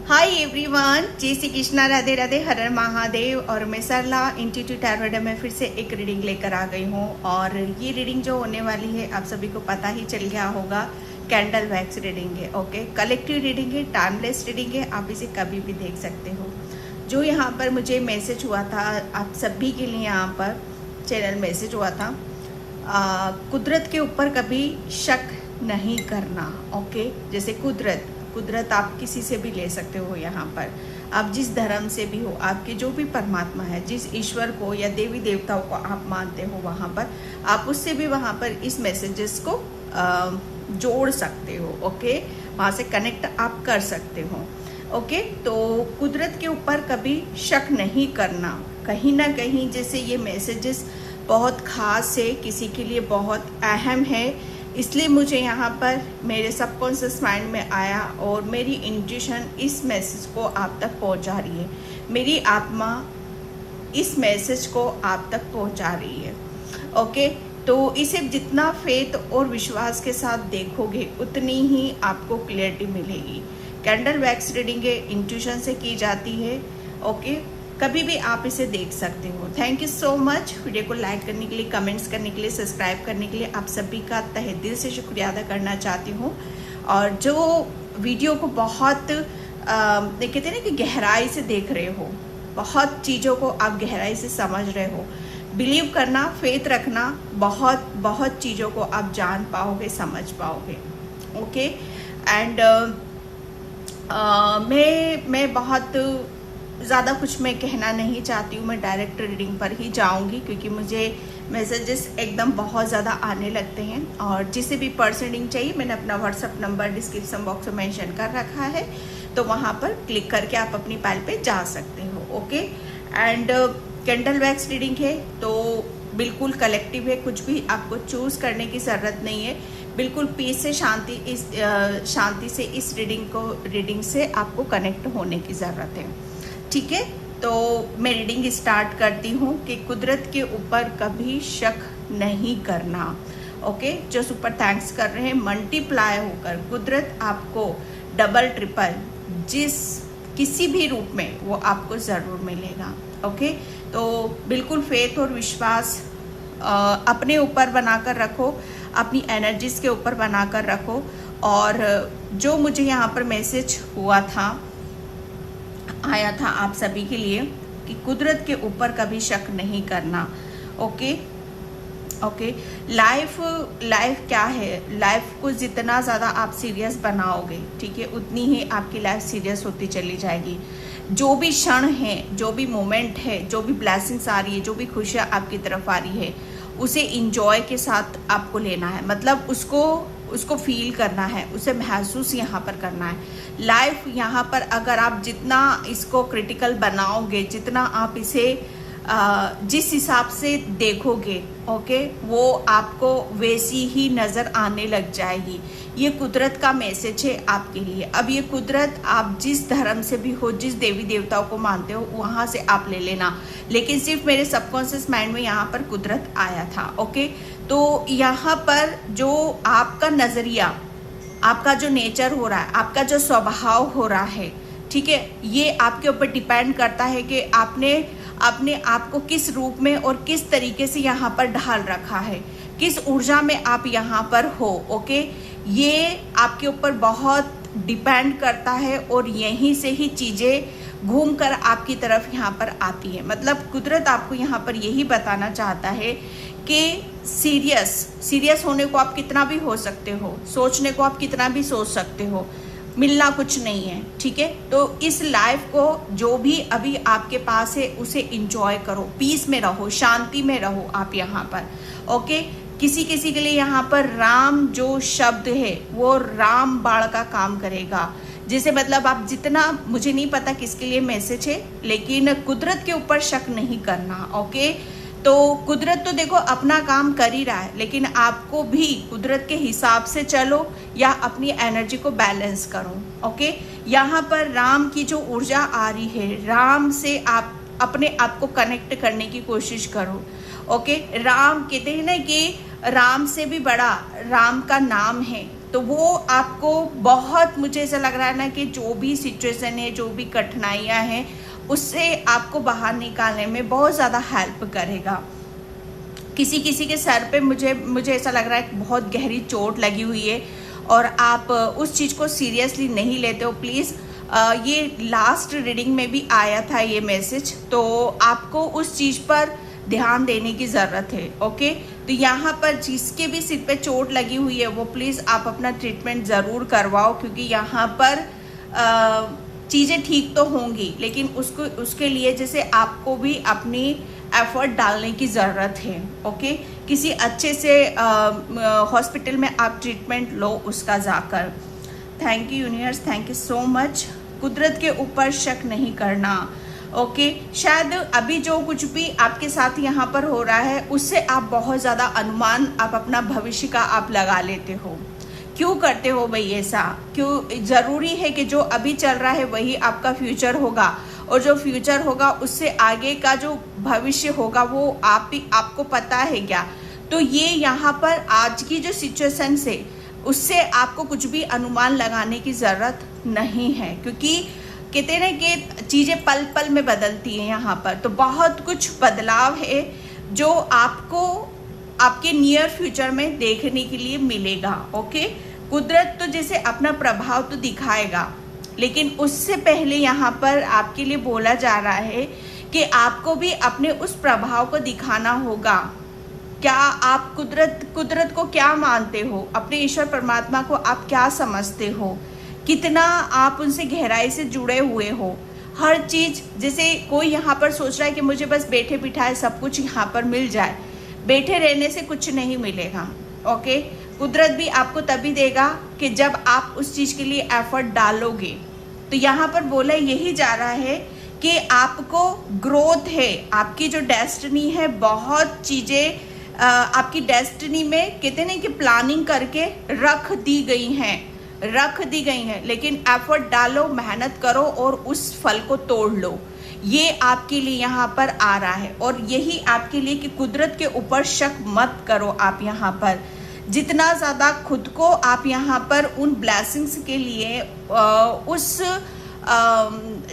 Hi everyone, जय श्री कृष्णा, राधे राधे, हर हर महादेव। और मैं सरला इंस्टीट्यूट टैरोट में फिर से एक रीडिंग लेकर आ गई हूँ। और ये रीडिंग जो होने वाली है आप सभी को पता ही चल गया होगा, कैंडल वैक्स रीडिंग है। ओके, कलेक्टिव रीडिंग है, टाइमलेस रीडिंग है, आप इसे कभी भी देख सकते हो। जो यहाँ पर मुझे मैसेज हुआ था आप सभी के लिए, यहाँ पर चैनल मैसेज हुआ था, कुदरत के ऊपर कभी शक नहीं करना। ओके, जैसे कुदरत आप किसी से भी ले सकते हो। यहाँ पर आप जिस धर्म से भी हो, आपके जो भी परमात्मा है, जिस ईश्वर को या देवी देवताओं को आप मानते हो, वहाँ पर आप उससे भी वहाँ पर इस मैसेजेस को जोड़ सकते हो। ओके, वहाँ से कनेक्ट आप कर सकते हो। ओके, तो कुदरत के ऊपर कभी शक नहीं करना। कहीं ना कहीं जैसे ये मैसेजेस बहुत खास है, किसी के लिए बहुत अहम है, इसलिए मुझे यहाँ पर मेरे सबकॉन्शियस माइंड में आया और मेरी इंट्यूशन इस मैसेज को आप तक पहुँचा रही है। मेरी आत्मा इस मैसेज को आप तक पहुँचा रही है। ओके, तो इसे जितना फेथ और विश्वास के साथ देखोगे उतनी ही आपको क्लियरिटी मिलेगी। कैंडल वैक्स रीडिंग इंट्यूशन से की जाती है। ओके, कभी भी आप इसे देख सकते हो। Thank you so much. Video को लाइक करने के लिए, कमेंट्स करने के लिए, सब्सक्राइब करने के लिए आप सभी का तहे दिल से शुक्रिया अदा करना चाहती हूँ। और जो वीडियो को बहुत कहते हैं ना कि गहराई से देख रहे हो, बहुत चीज़ों को आप गहराई से समझ रहे हो, बिलीव करना, फेथ रखना, बहुत बहुत चीज़ों को आप जान पाओगे, समझ पाओगे। ओके, एंड मैं बहुत ज़्यादा कुछ मैं कहना नहीं चाहती हूँ। मैं डायरेक्ट रीडिंग पर ही जाऊँगी क्योंकि मुझे मैसेजेस एकदम बहुत ज़्यादा आने लगते हैं। और जिसे भी पर्सनल रीडिंग चाहिए, मैंने अपना व्हाट्सअप नंबर डिस्क्रिप्शन बॉक्स में मेंशन कर रखा है, तो वहाँ पर क्लिक करके आप अपनी फाइल पे जा सकते हो। Okay, and candle wax reading है तो बिल्कुल कलेक्टिव है, कुछ भी आपको चूज़ करने की ज़रूरत नहीं है। बिल्कुल पीस से, शांति से इस रीडिंग से आपको कनेक्ट होने की ज़रूरत है। ठीक है, तो मैं रीडिंग स्टार्ट करती हूँ कि कुदरत के ऊपर कभी शक नहीं करना। ओके, जो सुपर थैंक्स कर रहे हैं, मल्टीप्लाई होकर कुदरत आपको डबल ट्रिपल किसी भी रूप में वो आपको ज़रूर मिलेगा। ओके, तो बिल्कुल फेथ और विश्वास अपने ऊपर बनाकर रखो, अपनी एनर्जीज के ऊपर बनाकर रखो। और जो मुझे यहाँ पर मैसेज आया था आप सभी के लिए कि कुदरत के ऊपर कभी शक नहीं करना। ओके, लाइफ क्या है, लाइफ को जितना ज़्यादा आप सीरियस बनाओगे, ठीक है, उतनी ही आपकी लाइफ सीरियस होती चली जाएगी। जो भी क्षण है, जो भी मोमेंट है, जो भी ब्लेसिंग्स आ रही है, जो भी खुशियाँ आपकी तरफ आ रही है, उसे इंजॉय के साथ आपको लेना है। मतलब उसको फील करना है, उसे महसूस यहाँ पर करना है। लाइफ यहाँ पर अगर आप जितना इसको क्रिटिकल बनाओगे, जितना आप इसे जिस हिसाब से देखोगे, ओके, वो आपको वैसी ही नज़र आने लग जाएगी। ये कुदरत का मैसेज है आपके लिए। अब ये कुदरत आप जिस धर्म से भी हो, जिस देवी देवताओं को मानते हो, वहाँ से आप ले लेना। लेकिन सिर्फ मेरे सबकॉन्शियस माइंड में यहाँ पर कुदरत आया था। ओके, तो यहाँ पर जो आपका नज़रिया, आपका जो नेचर हो रहा है, आपका जो स्वभाव हो रहा है, ठीक है, ये आपके ऊपर डिपेंड करता है कि आपने अपने आप को किस रूप में और किस तरीके से यहाँ पर ढाल रखा है, किस ऊर्जा में आप यहाँ पर हो। ओके, ये आपके ऊपर बहुत डिपेंड करता है और यहीं से ही चीज़ें घूमकर आपकी तरफ यहाँ पर आती है। मतलब कुदरत आपको यहाँ पर यही बताना चाहता है कि सीरियस होने को आप कितना भी हो सकते हो, सोचने को आप कितना भी सोच सकते हो, मिलना कुछ नहीं है। ठीक है, तो इस लाइफ को जो भी अभी आपके पास है उसे इंजॉय करो, पीस में रहो, शांति में रहो आप यहाँ पर। ओके, किसी के लिए यहाँ पर राम जो शब्द है वो राम बाण का काम करेगा। जैसे मतलब आप जितना, मुझे नहीं पता किसके लिए मैसेज है, लेकिन कुदरत के ऊपर शक नहीं करना। ओके, तो कुदरत तो देखो अपना काम कर ही रहा है, लेकिन आपको भी कुदरत के हिसाब से चलो या अपनी एनर्जी को बैलेंस करो। ओके, यहाँ पर राम की जो ऊर्जा आ रही है, राम से आप अपने आप को कनेक्ट करने की कोशिश करो। ओके, राम कहते हैं ना कि राम से भी बड़ा राम का नाम है, तो वो आपको बहुत, मुझे ऐसा लग रहा है ना कि जो भी सिचुएशन है, जो भी कठिनाइयाँ हैं, उससे आपको बाहर निकालने में बहुत ज़्यादा हेल्प करेगा। किसी किसी के सर पे मुझे ऐसा लग रहा है बहुत गहरी चोट लगी हुई है और आप उस चीज़ को सीरियसली नहीं लेते हो। प्लीज़, ये लास्ट रीडिंग में भी आया था ये मैसेज, तो आपको उस चीज़ पर ध्यान देने की ज़रूरत है। ओके, तो यहाँ पर जिसके भी सिर पे चोट लगी हुई है वो प्लीज़ आप अपना ट्रीटमेंट ज़रूर करवाओ, क्योंकि यहाँ पर चीज़ें ठीक तो होंगी, लेकिन उसके लिए जैसे आपको भी अपनी एफर्ट डालने की ज़रूरत है। ओके, किसी अच्छे से हॉस्पिटल में आप ट्रीटमेंट लो उसका जाकर। Thank you universe, thank you so much. कुदरत के ऊपर शक नहीं करना। ओके, शायद अभी जो कुछ भी आपके साथ यहाँ पर हो रहा है उससे आप बहुत ज़्यादा अनुमान आप अपना भविष्य का आप लगा लेते हो। क्यों करते हो भाई ऐसा? क्यों? ज़रूरी है कि जो अभी चल रहा है वही आपका फ्यूचर होगा, और जो फ्यूचर होगा उससे आगे का जो भविष्य होगा वो आपको पता है क्या? तो ये यहाँ पर आज की जो सिचुएशन से उससे आपको कुछ भी अनुमान लगाने की ज़रूरत नहीं है, क्योंकि कहते हैं कि चीज़ें पल पल में बदलती हैं यहाँ पर। तो बहुत कुछ बदलाव है जो आपको आपके नियर फ्यूचर में देखने के लिए मिलेगा। ओके, कुदरत तो जैसे अपना प्रभाव तो दिखाएगा, लेकिन उससे पहले यहाँ पर आपके लिए बोला जा रहा है कि आपको भी अपने उस प्रभाव को दिखाना होगा। क्या आप कुदरत को क्या मानते हो? अपने ईश्वर परमात्मा को आप क्या समझते हो? कितना आप उनसे गहराई से जुड़े हुए हो? हर चीज़, जैसे कोई यहाँ पर सोच रहा है कि मुझे बस बैठे बिठाए सब कुछ यहाँ पर मिल जाए, बैठे रहने से कुछ नहीं मिलेगा। ओके, कुदरत भी आपको तभी देगा कि जब आप उस चीज़ के लिए एफर्ट डालोगे। तो यहाँ पर बोला यही जा रहा है कि आपको ग्रोथ है, आपकी जो डेस्टिनी है, बहुत चीज़ें आपकी डेस्टिनी में कहते नहीं कि प्लानिंग करके रख दी गई हैं, लेकिन एफर्ट डालो, मेहनत करो और उस फल को तोड़ लो। ये आपके लिए यहाँ पर आ रहा है, और यही आपके लिए कि कुदरत के ऊपर शक मत करो। आप यहाँ पर जितना ज़्यादा खुद को आप यहाँ पर उन ब्लेसिंग्स के लिए उस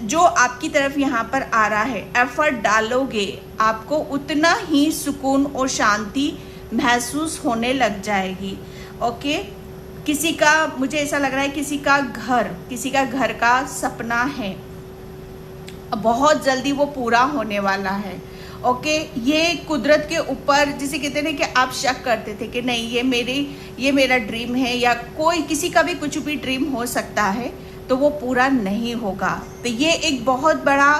जो आपकी तरफ यहाँ पर आ रहा है एफर्ट डालोगे, आपको उतना ही सुकून और शांति महसूस होने लग जाएगी। ओके, किसी का, मुझे ऐसा लग रहा है किसी का घर का सपना है, बहुत जल्दी वो पूरा होने वाला है। ओके, ये कुदरत के ऊपर जिसे कहते हैं कि आप शक करते थे कि नहीं ये मेरा ड्रीम है, या कोई किसी का भी कुछ भी ड्रीम हो सकता है, तो वो पूरा नहीं होगा। तो ये एक बहुत बड़ा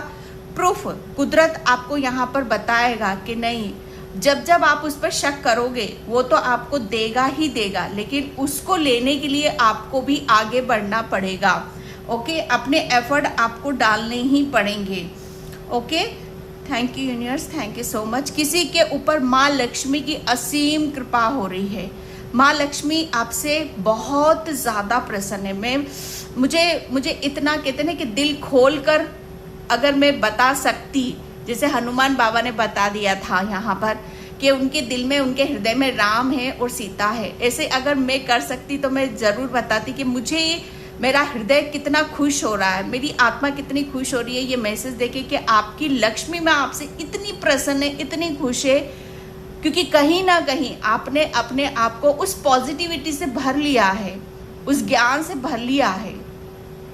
प्रूफ कुदरत आपको यहाँ पर बताएगा कि नहीं, जब आप उस पर शक करोगे वो तो आपको देगा ही देगा, लेकिन उसको लेने के लिए आपको भी आगे बढ़ना पड़ेगा। ओके, अपने एफर्ट आपको डालने ही पड़ेंगे। Okay, thank you universe, thank you so much. किसी के ऊपर माँ लक्ष्मी की असीम कृपा हो रही है। माँ लक्ष्मी आपसे बहुत ज़्यादा प्रसन्न है। मुझे इतना कहते हैं कि दिल खोल कर अगर मैं बता सकती, जैसे हनुमान बाबा ने बता दिया था यहाँ पर कि उनके दिल में, उनके हृदय में राम है और सीता है, ऐसे अगर मैं कर सकती तो मैं ज़रूर बताती कि मुझे मेरा हृदय कितना खुश हो रहा है, मेरी आत्मा कितनी खुश हो रही है ये मैसेज देके कि आपकी लक्ष्मी माँ आपसे इतनी प्रसन्न है, इतनी खुश है, क्योंकि कहीं ना कहीं आपने अपने आप को उस पॉजिटिविटी से भर लिया है, उस ज्ञान से भर लिया है।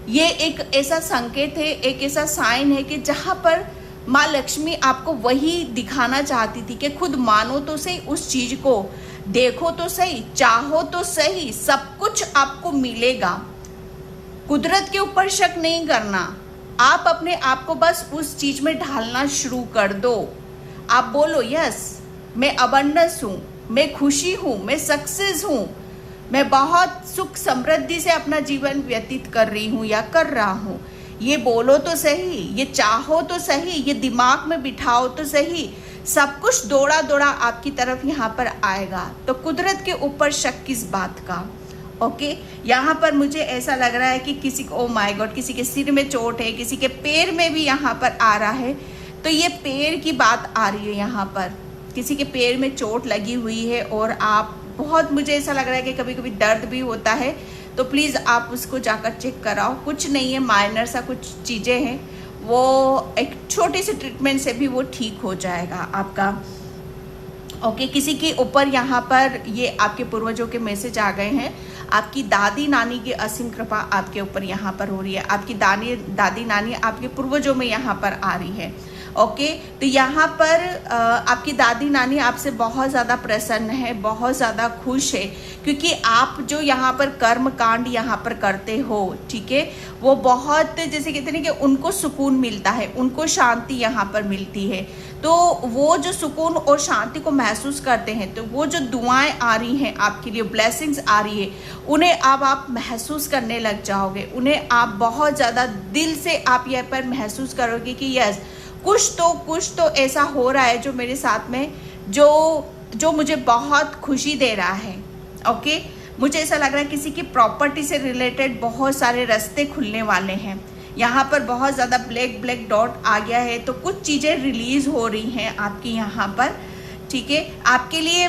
ये एक ऐसा संकेत है, एक ऐसा साइन है कि जहाँ पर माँ लक्ष्मी आपको वही दिखाना चाहती थी कि खुद मानो तो सही उस चीज़ को, देखो तो सही, चाहो तो सही, सब कुछ आपको मिलेगा। कुदरत के ऊपर शक नहीं करना, आप अपने आप को बस उस चीज़ में ढालना शुरू कर दो। आप बोलो यस, मैं अबंडेंस हूँ, मैं खुशी हूँ, मैं सक्सेस हूँ, मैं बहुत सुख समृद्धि से अपना जीवन व्यतीत कर रही हूँ या कर रहा हूँ। ये बोलो तो सही, ये चाहो तो सही, ये दिमाग में बिठाओ तो सही, सब कुछ दौड़ा दौड़ा आपकी तरफ यहाँ पर आएगा। तो कुदरत के ऊपर शक किस बात का? ओके, यहाँ पर मुझे ऐसा लग रहा है कि किसी को, ओ माय गॉड, किसी के सिर में चोट है, किसी के पैर में भी यहाँ पर आ रहा है। तो ये पैर की बात आ रही है यहाँ पर, किसी के पैर में चोट लगी हुई है और आप बहुत मुझे ऐसा लग रहा है कि कभी कभी दर्द भी होता है, तो प्लीज़ आप उसको जाकर चेक कराओ। कुछ नहीं है, माइनर सा कुछ चीज़ें हैं, वो एक छोटी सी ट्रीटमेंट से भी वो ठीक हो जाएगा आपका। ओके, किसी के ऊपर यहाँ पर ये आपके पूर्वजों के मैसेज आ गए हैं। आपकी दादी नानी की असीम कृपा आपके ऊपर यहाँ पर हो रही है। आपकी दादी नानी आपके पूर्वजों में यहाँ पर आ रही है। ओके, तो यहाँ पर आपकी दादी नानी आपसे बहुत ज़्यादा प्रसन्न है, बहुत ज़्यादा खुश है, क्योंकि आप जो यहाँ पर कर्म कांड यहाँ पर करते हो, ठीक है, वो बहुत जैसे कहते हैं कि उनको सुकून मिलता है, उनको शांति यहाँ पर मिलती है। तो वो जो सुकून और शांति को महसूस करते हैं, तो वो जो दुआएं आ रही हैं आपके लिए, ब्लेसिंग्स आ रही है, उन्हें अब आप महसूस करने लग जाओगे। उन्हें आप बहुत ज़्यादा दिल से आप यह पर महसूस करोगे कि यस, कुछ तो ऐसा हो रहा है जो मेरे साथ में जो मुझे बहुत खुशी दे रहा है। ओके, मुझे ऐसा लग रहा है किसी की प्रॉपर्टी से रिलेटेड बहुत सारे रास्ते खुलने वाले हैं। यहाँ पर बहुत ज़्यादा ब्लैक डॉट आ गया है, तो कुछ चीज़ें रिलीज हो रही हैं आपकी यहाँ पर, ठीक है। आपके लिए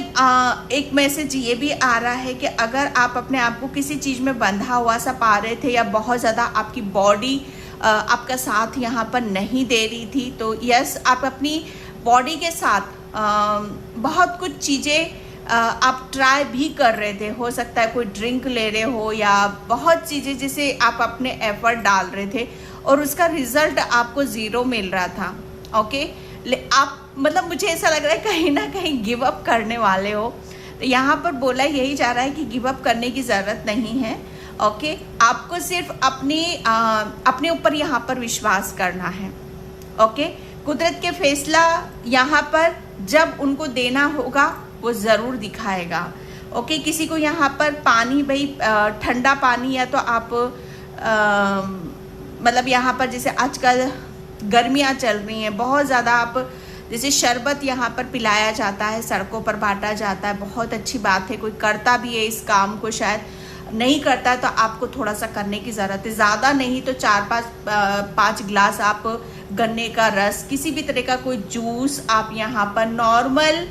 एक मैसेज ये भी आ रहा है कि अगर आप अपने आप को किसी चीज़ में बंधा हुआ सा पा रहे थे, या बहुत ज़्यादा आपकी बॉडी आपका साथ यहाँ पर नहीं दे रही थी, तो यस, आप अपनी बॉडी के साथ बहुत कुछ चीज़ें आप ट्राई भी कर रहे थे। हो सकता है कोई ड्रिंक ले रहे हो, या बहुत चीज़ें जिसे आप अपने एफर्ट डाल रहे थे और उसका रिजल्ट आपको ज़ीरो मिल रहा था। ओके, आप मतलब मुझे ऐसा लग रहा है कहीं ना कहीं गिव अप करने वाले हो। तो यहाँ पर बोला यही जा रहा है कि गिव अप करने की ज़रूरत नहीं है। ओके, आपको सिर्फ अपने ऊपर यहाँ पर विश्वास करना है। ओके, कुदरत के फैसला यहाँ पर जब उनको देना होगा वो ज़रूर दिखाएगा। ओके, किसी को यहाँ पर पानी, भाई ठंडा पानी, या तो आप मतलब यहाँ पर जैसे आजकल गर्मियाँ चल रही हैं, बहुत ज़्यादा आप जैसे शरबत यहाँ पर पिलाया जाता है, सड़कों पर बांटा जाता है, बहुत अच्छी बात है। कोई करता भी है इस काम को, शायद नहीं करता है तो आपको थोड़ा सा करने की ज़रूरत है। ज़्यादा नहीं तो 4-5 गिलास आप गन्ने का रस, किसी भी तरह का कोई जूस, आप यहाँ पर नॉर्मल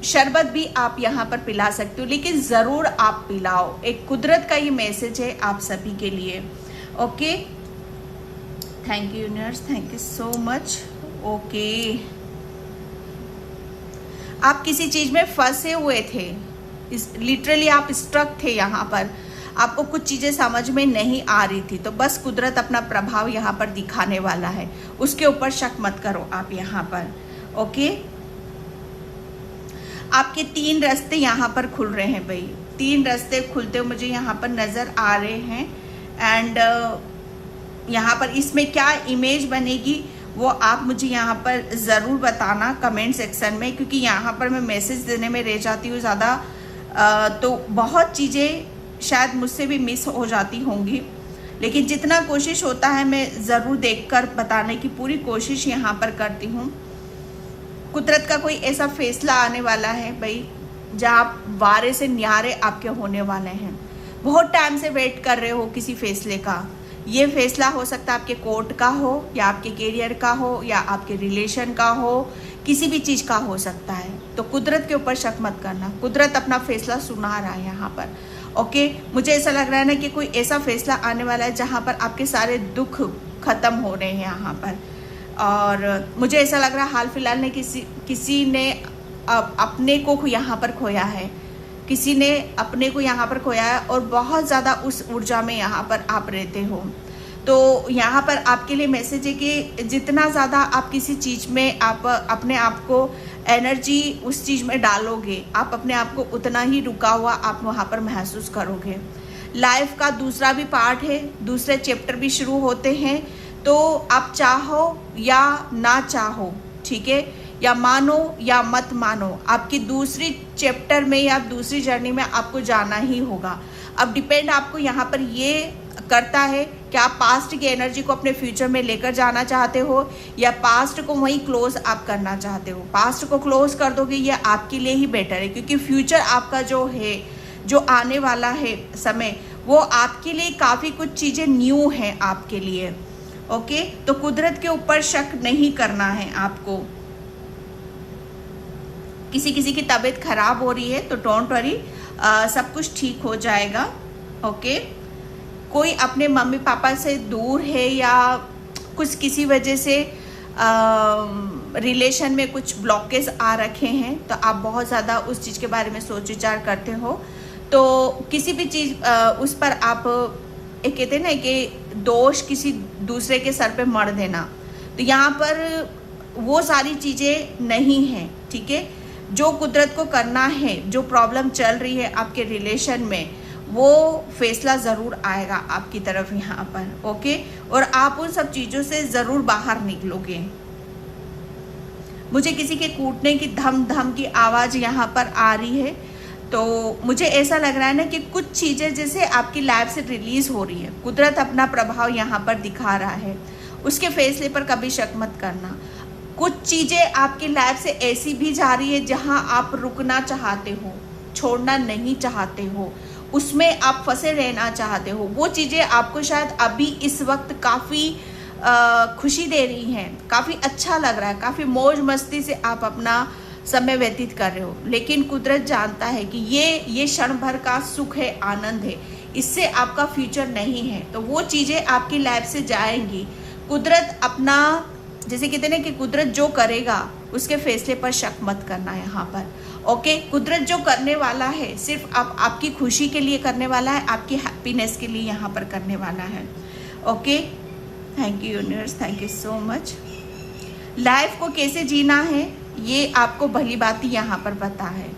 शरबत भी आप यहाँ पर पिला सकते हो, लेकिन ज़रूर आप पिलाओ। एक कुदरत का ये मैसेज है आप सभी के लिए। Okay, thank you universe, thank you so much. Okay, आप किसी चीज़ में फंसे हुए थे, लिटरली आप स्ट्रक थे यहाँ पर, आपको कुछ चीज़ें समझ में नहीं आ रही थी, तो बस कुदरत अपना प्रभाव यहाँ पर दिखाने वाला है, उसके ऊपर शक मत करो आप यहाँ पर। ओके, आपके 3 रास्ते यहाँ पर खुल रहे हैं भाई, 3 रास्ते खुलते हुए मुझे यहाँ पर नज़र आ रहे हैं। एंड यहाँ पर इसमें क्या इमेज बनेगी वो आप मुझे यहाँ पर ज़रूर बताना कमेंट सेक्शन में, क्योंकि यहाँ पर मैं मैसेज देने में रह जाती हूँ ज़्यादा, तो बहुत चीज़ें शायद मुझसे भी मिस हो जाती होंगी, लेकिन जितना कोशिश होता है मैं ज़रूर देखकर बताने की पूरी कोशिश यहाँ पर करती हूँ। कुदरत का कोई ऐसा फैसला आने वाला है भाई, जहाँ वारे से न्यारे आपके होने वाले हैं। बहुत टाइम से वेट कर रहे हो किसी फैसले का, ये फैसला हो सकता है आपके कोर्ट का हो, या आपके करियर का हो, या आपके रिलेशन का हो, किसी भी चीज़ का हो सकता है। तो कुदरत के ऊपर शक मत करना, कुदरत अपना फैसला सुना रहा है यहाँ पर। ओके, मुझे ऐसा लग रहा है ना कि कोई ऐसा फैसला आने वाला है जहाँ पर आपके सारे दुख खत्म हो रहे हैं यहाँ पर। और मुझे ऐसा लग रहा है हाल फिलहाल में किसी ने अपने को यहाँ पर खोया है, किसी ने अपने को यहाँ पर खोया है, और बहुत ज़्यादा उस ऊर्जा में यहाँ पर आप रहते हो। तो यहाँ पर आपके लिए मैसेज है कि जितना ज़्यादा आप किसी चीज़ में आप अपने आप को एनर्जी उस चीज़ में डालोगे, आप अपने आप को उतना ही रुका हुआ आप वहाँ पर महसूस करोगे। लाइफ का दूसरा भी पार्ट है, दूसरे चैप्टर भी शुरू होते हैं, तो आप चाहो या ना चाहो, ठीक है, या मानो या मत मानो, आपकी दूसरी चैप्टर में या दूसरी जर्नी में आपको जाना ही होगा। अब डिपेंड आपको यहाँ पर ये करता है कि आप पास्ट की एनर्जी को अपने फ्यूचर में लेकर जाना चाहते हो, या पास्ट को वहीं क्लोज आप करना चाहते हो। पास्ट को क्लोज कर दोगे ये आपके लिए ही बेटर है, क्योंकि फ्यूचर आपका जो है, जो आने वाला है समय, वो आपके लिए काफ़ी कुछ चीज़ें न्यू हैं आपके लिए। ओके, तो कुदरत के ऊपर शक नहीं करना है आपको। किसी किसी की तबीयत खराब हो रही है तो डोंट वरी, सब कुछ ठीक हो जाएगा। ओके, कोई अपने मम्मी पापा से दूर है या कुछ किसी वजह से रिलेशन में कुछ ब्लॉकेज आ रखे हैं, तो आप बहुत ज़्यादा उस चीज़ के बारे में सोच विचार करते हो, तो किसी भी चीज़ उस पर आप एक कहते हैं ना कि दोष किसी दूसरे के सर पे मढ़ देना, तो यहाँ पर वो सारी चीज़ें नहीं हैं। ठीक है, जो कुदरत को करना है, जो प्रॉब्लम चल रही है आपके रिलेशन में, वो फैसला ज़रूर आएगा आपकी तरफ यहाँ पर। ओके, और आप उन सब चीज़ों से ज़रूर बाहर निकलोगे। मुझे किसी के कूटने की धम धम की आवाज़ यहाँ पर आ रही है, तो मुझे ऐसा लग रहा है ना कि कुछ चीज़ें जैसे आपकी लाइफ से रिलीज़ हो रही है। कुदरत अपना प्रभाव यहाँ पर दिखा रहा है, उसके फैसले पर कभी शक मत करना। कुछ चीज़ें आपकी लाइफ से ऐसी भी जा रही है जहाँ आप रुकना चाहते हो, छोड़ना नहीं चाहते हो, उसमें आप फंसे रहना चाहते हो। वो चीज़ें आपको शायद अभी इस वक्त काफ़ी खुशी दे रही हैं, काफ़ी अच्छा लग रहा है, काफ़ी मौज मस्ती से आप अपना समय व्यतीत कर रहे हो, लेकिन कुदरत जानता है कि ये क्षण भर का सुख है, आनंद है, इससे आपका फ्यूचर नहीं है। तो वो चीज़ें आपकी लाइफ से जाएंगी। कुदरत अपना, जैसे कहते हैं ना कि कुदरत जो करेगा उसके फैसले पर शक मत करना यहाँ पर। ओके, कुदरत जो करने वाला है सिर्फ आपकी खुशी के लिए करने वाला है, आपकी हैप्पीनेस के लिए यहाँ पर करने वाला है। Okay, thank you universe, thank you so much. Life को कैसे जीना है ये आपको भली बात ही यहाँ पर पता है।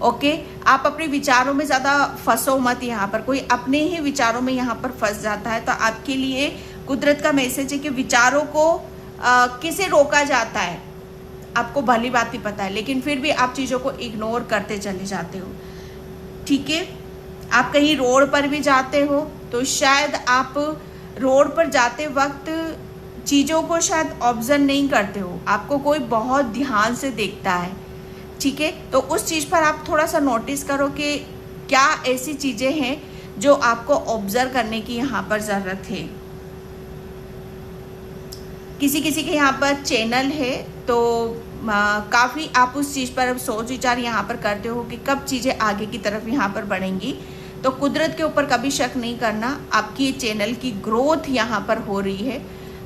ओके, आप अपने विचारों में ज़्यादा फंसो मत। यहाँ पर कोई अपने ही विचारों में यहाँ पर फंस जाता है, तो आपके लिए कुदरत का मैसेज है कि विचारों को कैसे रोका जाता है आपको भली बात ही पता है, लेकिन फिर भी आप चीज़ों को इग्नोर करते चले जाते हो। ठीक है, आप कहीं रोड पर भी जाते हो तो शायद आप रोड पर जाते वक्त चीज़ों को शायद ऑब्जर्व नहीं करते हो, आपको कोई बहुत ध्यान से देखता है। ठीक है, तो उस चीज़ पर आप थोड़ा सा नोटिस करो कि क्या ऐसी चीज़ें हैं जो आपको ऑब्जर्व करने की यहाँ पर ज़रूरत है। किसी किसी के यहाँ पर चैनल है तो काफ़ी आप उस चीज़ पर सोच विचार यहाँ पर करते हो कि कब चीज़ें आगे की तरफ यहाँ पर बढ़ेंगी। तो कुदरत के ऊपर कभी शक नहीं करना, आपकी चैनल की ग्रोथ यहाँ पर हो रही है।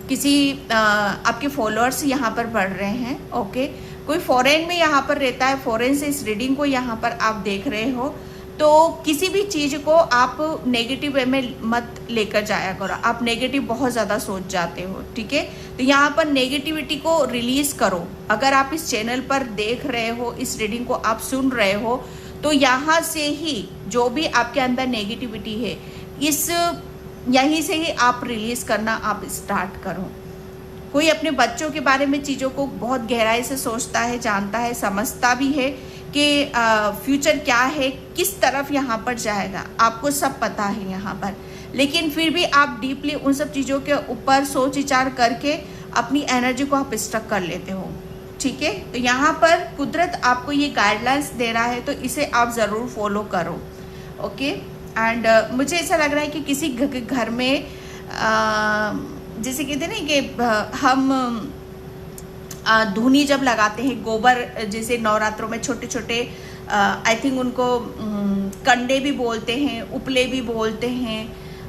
किसी आपके फॉलोअर्स यहाँ पर बढ़ रहे हैं। ओके, कोई फॉरेन में यहाँ पर रहता है, फॉरेन से इस रीडिंग को यहाँ पर आप देख रहे हो, तो किसी भी चीज़ को आप नेगेटिव वे में मत लेकर जाया करो। आप नेगेटिव बहुत ज़्यादा सोच जाते हो। ठीक है, तो यहाँ पर नेगेटिविटी को रिलीज़ करो। अगर आप इस चैनल पर देख रहे हो, इस रीडिंग को आप सुन रहे हो, तो यहाँ से ही जो भी आपके अंदर नेगेटिविटी है, यहीं से ही आप रिलीज़ करना आप स्टार्ट करो। कोई अपने बच्चों के बारे में चीज़ों को बहुत गहराई से सोचता है, जानता है, समझता भी है कि फ्यूचर क्या है, किस तरफ यहाँ पर जाएगा, आपको सब पता है यहाँ पर, लेकिन फिर भी आप डीपली उन सब चीज़ों के ऊपर सोच विचार करके अपनी एनर्जी को आप स्टक कर लेते हो। ठीक है, तो यहाँ पर कुदरत आपको ये गाइडलाइंस दे रहा है, तो इसे आप ज़रूर फॉलो करो। ओके, एंड मुझे ऐसा लग रहा है कि किसी घर में जैसे कहते हैं ना कि हम धूनी जब लगाते हैं, गोबर, जैसे नवरात्रों में छोटे छोटे आई थिंक उनको कंडे भी बोलते हैं, उपले भी बोलते हैं।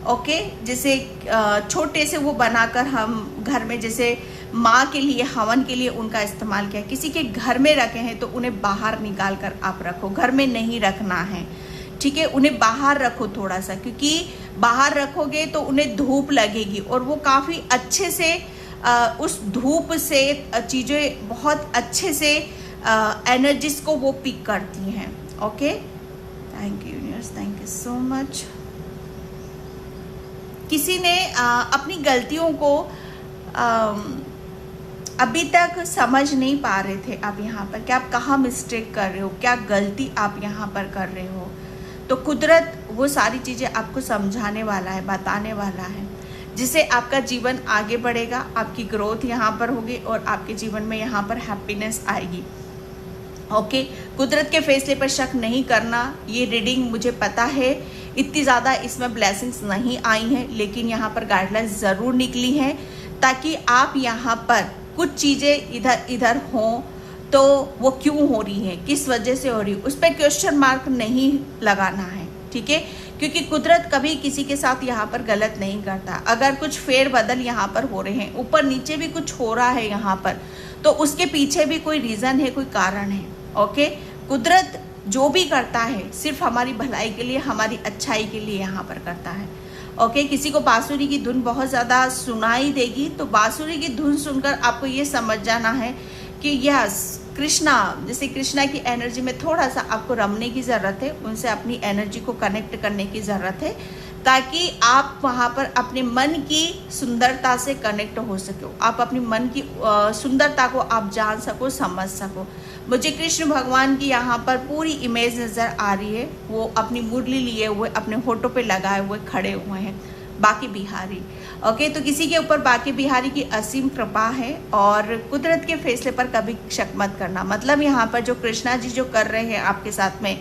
ओके, जैसे छोटे से वो बनाकर हम घर में जैसे माँ के लिए, हवन के लिए उनका इस्तेमाल किया। किसी के घर में रखे हैं तो उन्हें बाहर निकाल कर आप रखो, घर में नहीं रखना है। ठीक है, उन्हें बाहर रखो थोड़ा सा, क्योंकि बाहर रखोगे तो उन्हें धूप लगेगी और वो काफ़ी अच्छे से उस धूप से चीज़ें बहुत अच्छे से एनर्जीज को वो पिक करती हैं। Okay, thank you universe, thank you so much. किसी ने अपनी गलतियों को अभी तक समझ नहीं पा रहे थे आप यहाँ पर, क्या आप कहाँ मिस्टेक कर रहे हो, क्या गलती आप यहाँ पर कर रहे हो, तो कुदरत वो सारी चीज़ें आपको समझाने वाला है, बताने वाला है, जिससे आपका जीवन आगे बढ़ेगा, आपकी ग्रोथ यहाँ पर होगी और आपके जीवन में यहाँ पर हैप्पीनेस आएगी। ओके, कुदरत के फैसले पर शक नहीं करना। ये रीडिंग मुझे पता है इतनी ज़्यादा इसमें ब्लेसिंग्स नहीं आई हैं, लेकिन यहाँ पर गाइडलाइंस ज़रूर निकली हैं ताकि आप यहाँ पर कुछ चीज़ें इधर इधर हों तो वो क्यों हो रही है, किस वजह से हो रही है, उस पर क्वेश्चन मार्क नहीं लगाना है, ठीक है। क्योंकि कुदरत कभी किसी के साथ यहाँ पर गलत नहीं करता। अगर कुछ फेर बदल यहाँ पर हो रहे हैं, ऊपर नीचे भी कुछ हो रहा है यहाँ पर, तो उसके पीछे भी कोई रीज़न है, कोई कारण है। ओके, कुदरत जो भी करता है सिर्फ हमारी भलाई के लिए, हमारी अच्छाई के लिए यहाँ पर करता है। ओके, किसी को बांसुरी की धुन बहुत ज़्यादा सुनाई देगी, तो बांसुरी की धुन सुनकर आपको ये समझ जाना है कि यस, कृष्णा, जैसे कृष्णा की एनर्जी में थोड़ा सा आपको रमने की ज़रूरत है, उनसे अपनी एनर्जी को कनेक्ट करने की ज़रूरत है, ताकि आप वहाँ पर अपने मन की सुंदरता से कनेक्ट हो सको, आप अपनी मन की सुंदरता को आप जान सको, समझ सको। मुझे कृष्ण भगवान की यहाँ पर पूरी इमेज नज़र आ रही है, वो अपनी मुरली लिए हुए अपने होठों पे लगाए हुए खड़े हुए हैं, बाकी बिहारी। ओके, तो किसी के ऊपर बाकी बिहारी की असीम कृपा है और कुदरत के फैसले पर कभी शक मत करना। मतलब यहाँ पर जो कृष्णा जी जो कर रहे हैं आपके साथ में,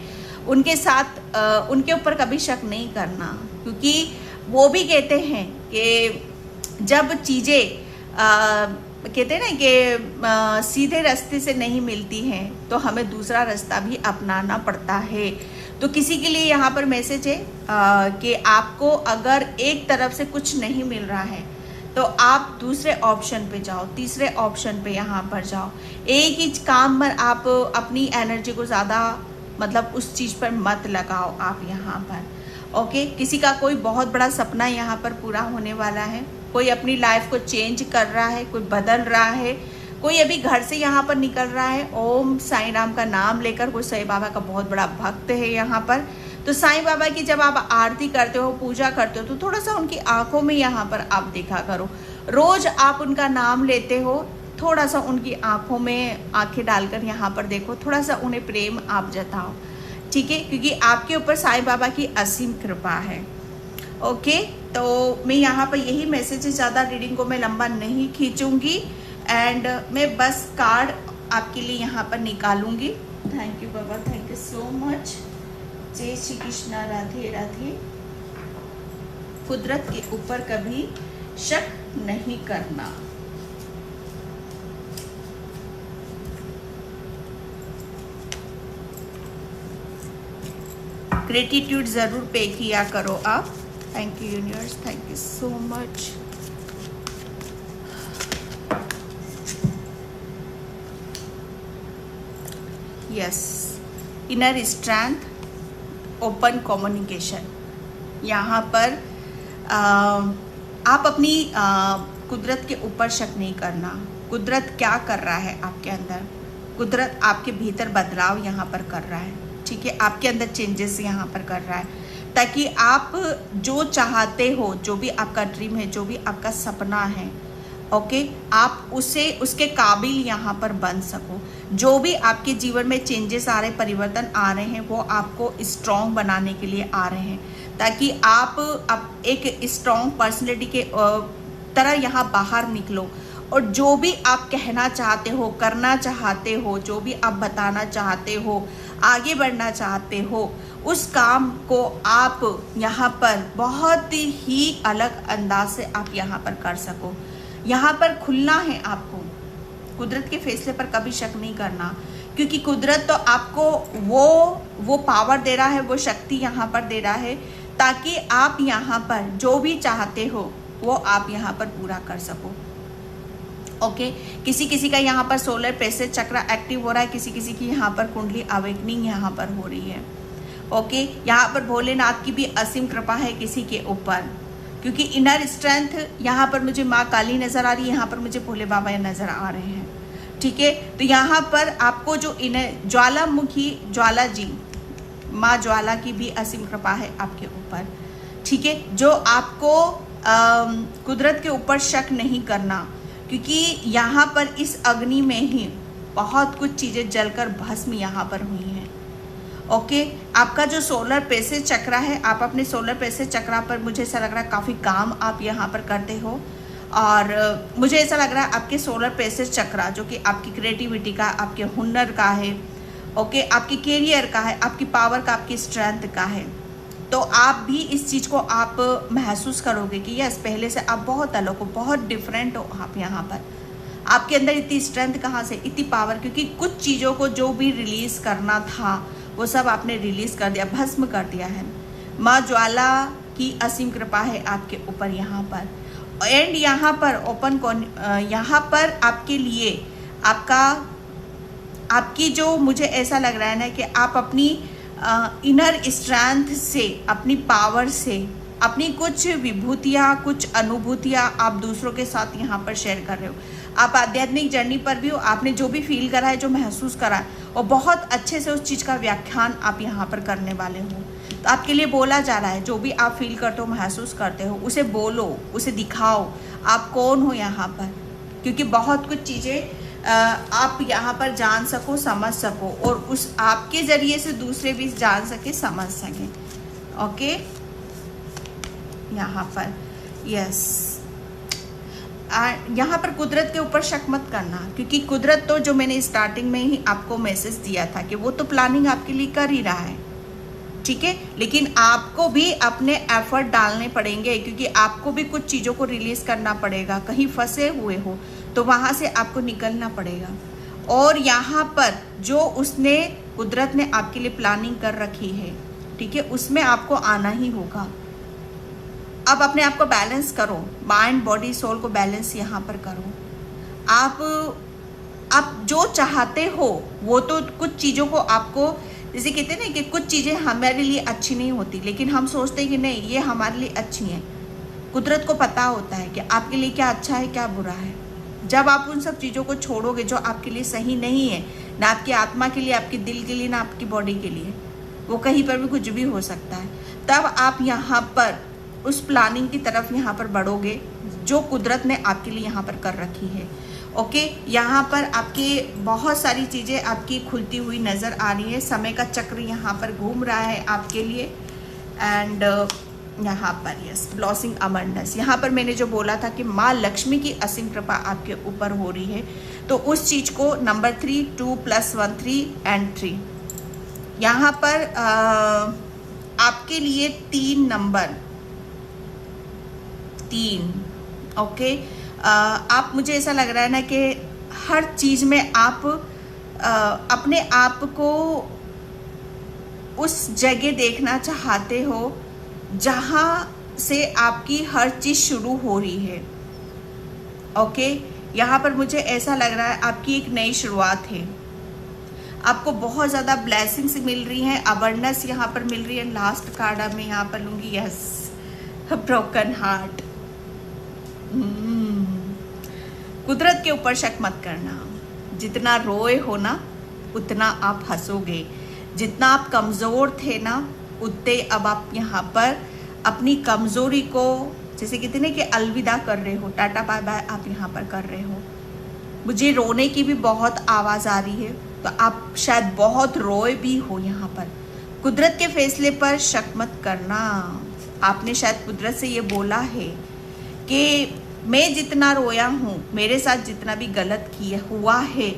उनके साथ उनके ऊपर कभी शक नहीं करना, क्योंकि वो भी कहते हैं कि जब चीज़ें कहते हैं ना कि सीधे रास्ते से नहीं मिलती हैं तो हमें दूसरा रास्ता भी अपनाना पड़ता है। तो किसी के लिए यहाँ पर मैसेज है कि आपको अगर एक तरफ से कुछ नहीं मिल रहा है तो आप दूसरे ऑप्शन पे जाओ, तीसरे ऑप्शन पे यहाँ पर जाओ। एक ही काम पर आप अपनी एनर्जी को ज़्यादा मतलब उस चीज़ पर मत लगाओ आप यहाँ पर। ओके, किसी का कोई बहुत बड़ा सपना यहाँ पर पूरा होने वाला है, कोई अपनी लाइफ को चेंज कर रहा है, कोई बदल रहा है, कोई अभी घर से यहाँ पर निकल रहा है, ओम साईं राम का नाम लेकर, कोई साईं बाबा का बहुत बड़ा भक्त है यहाँ पर। तो साईं बाबा की जब आप आरती करते हो, पूजा करते हो, तो थोड़ा सा उनकी आंखों में यहाँ पर आप देखा करो। रोज आप उनका नाम लेते हो, थोड़ा सा उनकी आंखों में आंखें डालकर यहाँ पर देखो, थोड़ा सा उन्हें प्रेम आप जताओ, ठीक है, क्योंकि आपके ऊपर साईं बाबा की असीम कृपा है। ओके, तो मैं यहाँ पर यही मैसेज है, ज़्यादा रीडिंग को मैं लंबा नहीं खींचूंगी एंड मैं बस कार्ड आपके लिए यहाँ पर निकालूंगी। थैंक यू बाबा, थैंक यू सो मच। जय श्री कृष्णा, राधे राधे। कुदरत के ऊपर कभी शक नहीं करना। ग्रेटिट्यूड ज़रूर पे किया करो आप। Thank you universe, thank you so much. Yes, inner strength, open communication. यहाँ पर आप अपनी कुदरत के ऊपर शक नहीं करना। कुदरत क्या कर रहा है आपके अंदर, कुदरत आपके भीतर बदलाव यहाँ पर कर रहा है, ठीक है, आपके अंदर चेंजेस यहाँ पर कर रहा है, ताकि आप जो चाहते हो, जो भी आपका ड्रीम है, जो भी आपका सपना है, ओके, आप उसे उसके काबिल यहाँ पर बन सको। जो भी आपके जीवन में चेंजेस आ रहे, परिवर्तन आ रहे हैं, वो आपको स्ट्रॉन्ग बनाने के लिए आ रहे हैं, ताकि आप एक स्ट्रॉन्ग पर्सनैलिटी के तरह यहाँ बाहर निकलो और जो भी आप कहना चाहते हो, करना चाहते हो, जो भी आप बताना चाहते हो, आगे बढ़ना चाहते हो, उस काम को आप यहाँ पर बहुत ही अलग अंदाज से आप यहाँ पर कर सको। यहाँ पर खुलना है आपको, कुदरत के फैसले पर कभी शक नहीं करना, क्योंकि कुदरत तो आपको वो पावर दे रहा है, वो शक्ति यहाँ पर दे रहा है, ताकि आप यहाँ पर जो भी चाहते हो वो आप यहाँ पर पूरा कर सको। ओके, किसी किसी का यहाँ पर सोलर प्लेक्सस चक्र एक्टिव हो रहा है, किसी किसी की यहाँ पर कुंडली अवेकनिंग यहाँ पर हो रही है। ओके, यहाँ पर भोलेनाथ की भी असीम कृपा है किसी के ऊपर, क्योंकि इनर स्ट्रेंथ यहाँ पर मुझे माँ काली नज़र आ रही है, यहाँ पर मुझे भोले बाबा नज़र आ रहे हैं, ठीक है। तो यहाँ पर आपको जो इनर ज्वालामुखी ज्वाला जी, माँ ज्वाला की भी असीम कृपा है आपके ऊपर, ठीक है, जो आपको कुदरत के ऊपर शक नहीं करना, क्योंकि यहाँ पर इस अग्नि में ही बहुत कुछ चीज़ें जलकर भस्म यहाँ पर हुई हैं। ओके, आपका जो सोलर प्लेक्सस चक्र है, आप अपने सोलर प्लेक्सस चक्र पर मुझे ऐसा लग रहा है काफ़ी काम आप यहाँ पर करते हो, और मुझे ऐसा लग रहा है आपके सोलर प्लेक्सस चक्र जो कि आपकी क्रिएटिविटी का, आपके हुनर का है, ओके, आपके कैरियर का है, आपकी पावर का, आपकी स्ट्रेंथ का है। तो आप भी इस चीज़ को आप महसूस करोगे कि यस, पहले से आप बहुत अलग हो, बहुत डिफरेंट हो आप यहाँ पर। आपके अंदर इतनी स्ट्रेंथ कहाँ से, इतनी पावर, क्योंकि कुछ चीज़ों को जो भी रिलीज करना था वो सब आपने रिलीज कर दिया, भस्म कर दिया है। माँ ज्वाला की असीम कृपा है आपके ऊपर यहाँ पर। एंड यहाँ पर यहाँ पर आपके लिए आपकी जो मुझे ऐसा लग रहा है ना कि आप अपनी इनर स्ट्रेंथ से, अपनी पावर से, अपनी कुछ विभूतियाँ, कुछ अनुभूतियाँ आप दूसरों के साथ यहाँ पर शेयर कर रहे हो। आप आध्यात्मिक जर्नी पर भी हो, आपने जो भी फील करा है, जो महसूस करा है, और बहुत अच्छे से उस चीज़ का व्याख्यान आप यहाँ पर करने वाले हो। तो आपके लिए बोला जा रहा है, जो भी आप फील करते हो, महसूस करते हो, उसे बोलो, उसे दिखाओ आप कौन हो यहाँ पर, क्योंकि बहुत कुछ चीज़ें आप यहाँ पर जान सको, समझ सको, और उस आपके ज़रिए से दूसरे भी जान सके, समझ सकें। ओके, यहाँ पर यस, यहाँ पर कुदरत के ऊपर शक मत करना, क्योंकि कुदरत तो जो मैंने स्टार्टिंग में ही आपको मैसेज दिया था कि वो तो प्लानिंग आपके लिए कर ही रहा है, ठीक है, लेकिन आपको भी अपने एफर्ट डालने पड़ेंगे, क्योंकि आपको भी कुछ चीज़ों को रिलीज करना पड़ेगा। कहीं फंसे हुए हो तो वहाँ से आपको निकलना पड़ेगा, और यहाँ पर जो उसने कुदरत ने आपके लिए प्लानिंग कर रखी है, ठीक है, उसमें आपको आना ही होगा। अब अपने आप को बैलेंस करो, माइंड बॉडी सोल को बैलेंस यहाँ पर करो। आप जो चाहते हो वो तो कुछ चीज़ों को आपको, जैसे कहते हैं ना कि कुछ चीज़ें हमारे लिए अच्छी नहीं होती, लेकिन हम सोचते हैं कि नहीं ये हमारे लिए अच्छी हैं। कुदरत को पता होता है कि आपके लिए क्या अच्छा है, क्या बुरा है। जब आप उन सब चीज़ों को छोड़ोगे जो आपके लिए सही नहीं है, ना आपकी आत्मा के लिए, आपके दिल के लिए, ना आपकी बॉडी के लिए, वो कहीं पर भी कुछ भी हो सकता है, तब आप यहाँ पर उस प्लानिंग की तरफ यहाँ पर बढ़ोगे जो कुदरत ने आपके लिए यहाँ पर कर रखी है। ओके, यहाँ पर आपके बहुत सारी चीज़ें आपकी खुलती हुई नज़र आ रही है। समय का चक्र यहाँ पर घूम रहा है आपके लिए। एंड यहाँ पर यस, ब्लॉसिंग अबंडेंस, यहाँ पर मैंने जो बोला था कि माँ लक्ष्मी की असीम कृपा आपके ऊपर हो रही है, तो उस चीज़ को नंबर 3, 2 + 1 3 एंड 3, यहाँ पर आपके लिए 3 नंबर 3। ओके, आप, मुझे ऐसा लग रहा है ना कि हर चीज़ में आप अपने आप को उस जगह देखना चाहते हो जहाँ से आपकी हर चीज़ शुरू हो रही है। ओके, यहाँ पर मुझे ऐसा लग रहा है आपकी एक नई शुरुआत है, आपको बहुत ज़्यादा ब्लेसिंग्स मिल रही हैं, अवेयरनेस यहाँ पर मिल रही है। लास्ट कार्ड मैं यहाँ पर लूँगी, यस, ब्रोकन हार्ट। कुदरत के ऊपर शक मत करना, जितना रोए हो ना उतना आप हंसोगे, जितना आप कमज़ोर थे ना उतने अब आप यहाँ पर अपनी कमज़ोरी को, जैसे कहते हैं कि अलविदा कर रहे हो, टाटा बाय बाय आप यहाँ पर कर रहे हो। मुझे रोने की भी बहुत आवाज़ आ रही है, तो आप शायद बहुत रोए भी हो यहाँ पर। कुदरत के फैसले पर शक मत करना। आपने शायद कुदरत से ये बोला है कि मैं जितना रोया हूँ, मेरे साथ जितना भी गलत किया हुआ है,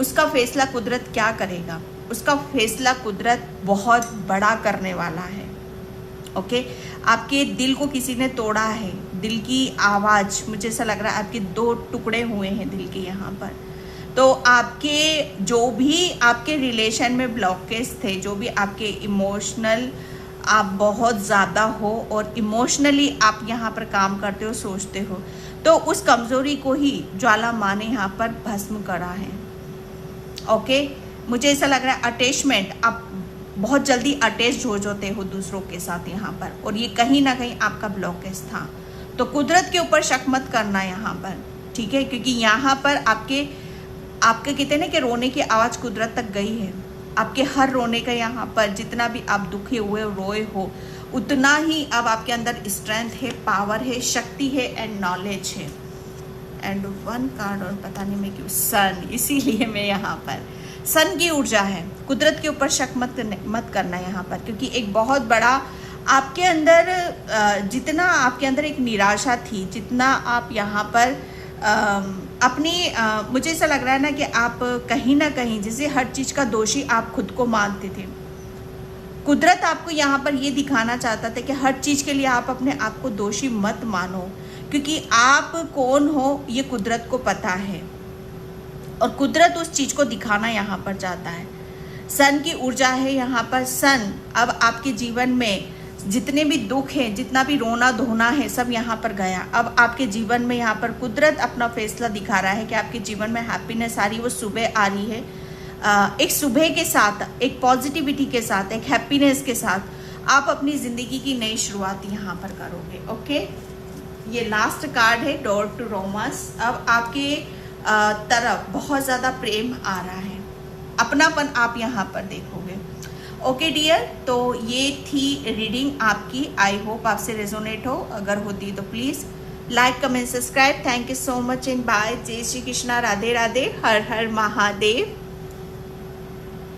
उसका फैसला कुदरत क्या करेगा, उसका फैसला कुदरत बहुत बड़ा करने वाला है। ओके, आपके दिल को किसी ने तोड़ा है, दिल की आवाज़, मुझे ऐसा लग रहा है आपके 2 टुकड़े हुए हैं दिल के यहाँ पर। तो आपके जो भी आपके रिलेशन में ब्लॉकेज थे, जो भी आपके इमोशनल आप बहुत ज़्यादा हो और इमोशनली आप यहाँ पर काम करते हो, सोचते हो, तो उस कमज़ोरी को ही ज्वाला माँ ने यहाँ पर भस्म करा है। ओके, मुझे ऐसा लग रहा है अटैचमेंट, आप बहुत जल्दी अटैच हो जाते हो दूसरों के साथ यहाँ पर, और ये कहीं ना कहीं आपका ब्लॉकेज था। तो कुदरत के ऊपर शक मत करना यहाँ पर, ठीक है, क्योंकि यहाँ पर आपके कहते हैं ना कि रोने की आवाज़ कुदरत तक गई है। आपके हर रोने का यहाँ पर जितना भी आप दुखी हुए, रोए हो, उतना ही अब आपके अंदर स्ट्रेंथ है, पावर है, शक्ति है एंड नॉलेज है। एंड 1 कार्ड और पता नहीं मैं क्यों, सन, इसीलिए मैं यहाँ पर सन की ऊर्जा है। कुदरत के ऊपर शक मत करना यहाँ पर, क्योंकि एक बहुत बड़ा आपके अंदर, जितना आपके अंदर एक निराशा थी, जितना आप यहाँ पर अपनी मुझे ऐसा लग रहा है ना कि आप कहीं ना कहीं जैसे हर चीज़ का दोषी आप खुद को मानते थे। कुदरत आपको यहाँ पर ये दिखाना चाहता था कि हर चीज़ के लिए आप अपने आप को दोषी मत मानो, क्योंकि आप कौन हो ये कुदरत को पता है, और कुदरत उस चीज़ को दिखाना यहाँ पर चाहता है। सन की ऊर्जा है यहाँ पर। सन अब आपके जीवन में जितने भी दुख हैं, जितना भी रोना धोना है, सब यहाँ पर गया। अब आपके जीवन में यहाँ पर कुदरत अपना फैसला दिखा रहा है कि आपके जीवन में हैप्पीनेस आ रही है, वो सुबह आ रही है। एक सुबह के साथ, एक पॉजिटिविटी के साथ, एक हैप्पीनेस के साथ आप अपनी ज़िंदगी की नई शुरुआत यहाँ पर करोगे। ओके, ये लास्ट कार्ड है, डोर टू रोमांस। अब आपके तरफ बहुत ज़्यादा प्रेम आ रहा है, अपनापन आप यहाँ पर देखोगे। ओके डियर, तो ये थी रीडिंग आपकी। आई होप आपसे रेजोनेट हो। अगर होती तो please like, comment, subscribe. Thank you so much and bye. जय श्री कृष्णा, राधे राधे, हर हर महादेव।